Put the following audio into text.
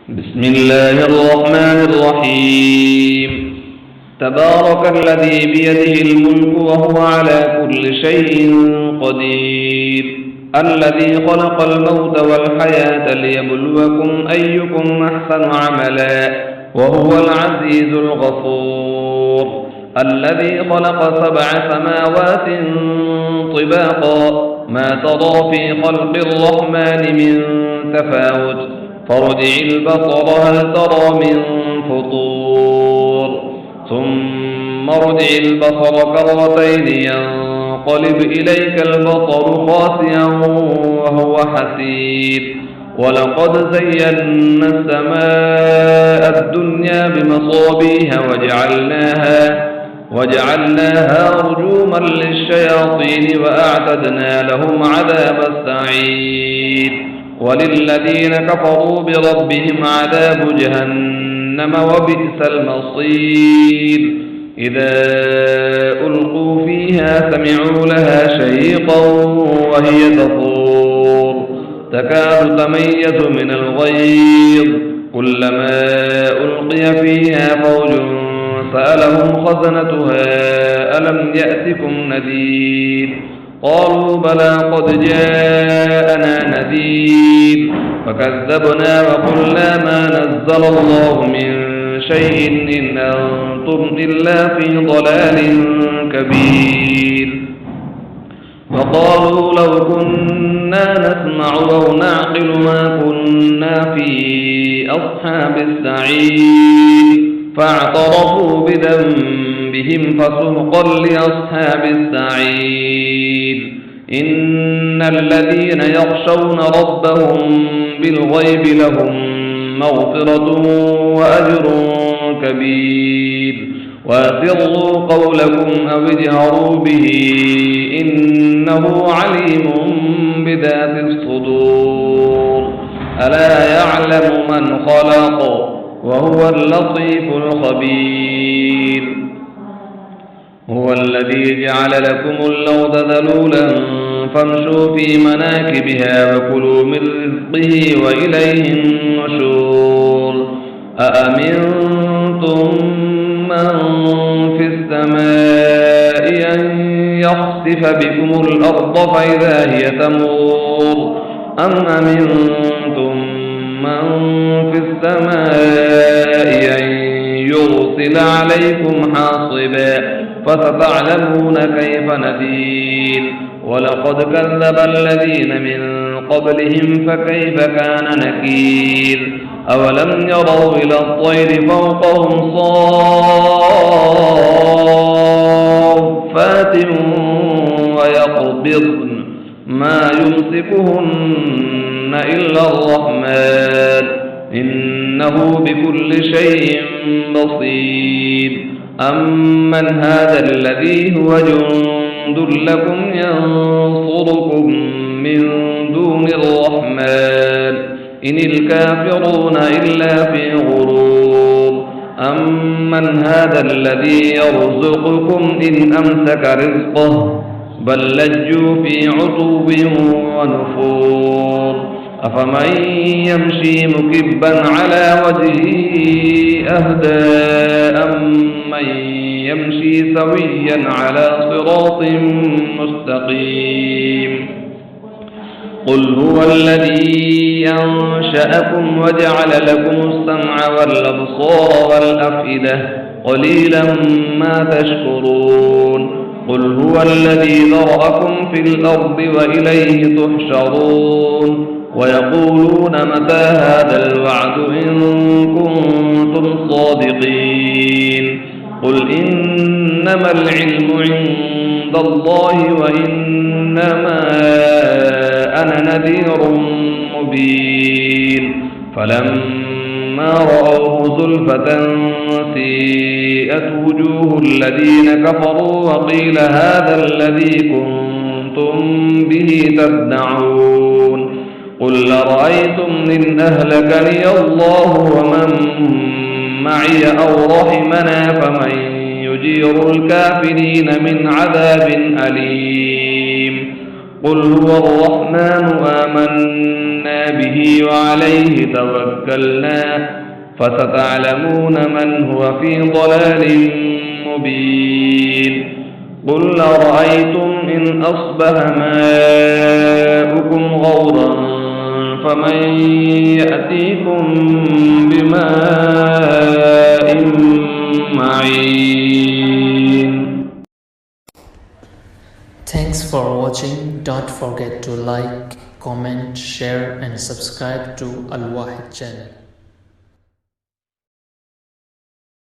بسم الله الرحمن الرحيم. تبارك الذي بيده الملك وهو على كل شيء قدير، الذي خلق الموت والحياة ليبلوكم أيكم أحسن عملا وهو العزيز الغفور، الذي خلق 7 سماوات طباقا ما ترى في خلق الرحمن من تفاوت فارجع البصر هل ترى من فطور ثم ارجع البصر كرتين ينقلب إليك البصر خاسئا وهو حسير، ولقد زينا السماء الدنيا بمصابيح وجعلناها رجوما للشياطين وأعتدنا لهم عذاب السعير، وللذين كفروا بربهم عذاب جهنم وبئس المصير. إذا ألقوا فيها سمعوا لها شهيقا وهي تفور تكاد تميز من الغيظ، كلما ألقي فيها فوج سألهم خزنتها ألم يأتكم نذير؟ قالوا بلى قد جاءنا نذير فكذبنا وقلنا ما نزل الله من شيء إن أنتم إلا في ضلال كبير. وقالوا لو كنا نسمع أو نعقل ما كنا في أصحاب السعير، فاعترفوا بذنبهم فسحقا لأصحاب السعير. إن الذين يخشون ربهم بالغيب لهم مغفرة وأجر كبير. وأسروا قولكم أو اجهروا به إنه عليم بذات الصدور. ألا يعلم من خلق وهو اللطيف الخبير. هو الذي جعل لكم الأرض ذلولا فامشوا في مناكبها وكلوا من رزقه وإليه النشور. أأمنتم من في السماء أن يخسف بكم الأرض فإذا هي تمور، أم أمنتم من في السماء أن يرسل عليكم حاصبا فستعلمون كيف نذير. ولقد كذب الذين من قبلهم فكيف كان نكير. أولم يروا إلى الطير فوقهم صافات ويقبضن ما يمسكهن إلا الرحمن إنه بكل شيء بصير. أمن هذا الذي هو جند لكم ينصركم من دون الرحمن إن الكافرون إلا في غرور. أمن هذا الذي يرزقكم إن أمسك رزقه بل لجوا في عتو ونفور. أفمن يمشي مكبا على وجهه أهدى أمن يمشي سويا على صراط مستقيم. قل هو الذي أنشأكم وجعل لكم السمع والأبصار والأفئدة قليلا ما تشكرون. قل هو الذي ذرأكم في الأرض وإليه تحشرون. ويقولون متى هذا الوعد إن كنتم صادقين. قل إنما العلم عند الله وإنما أنا نذير مبين. فلما رأوه زلفة سيئت وجوه الذين كفروا وقيل هذا الذي كنتم به تدعون. قل أرأيتم إن أهلكني الله ومن معي أو رحمنا فمن يجير الكافرين من عذاب أليم. قل هو الرحمن آمنا به وعليه توكلنا فستعلمون من هو في ضلال مبين قل أرأيتم إن أصبح ماؤكم غورا فمن يأتيكم بماء معين. Thanks for watching. Don't forget to like, comment, share and subscribe to Al Wahid channel.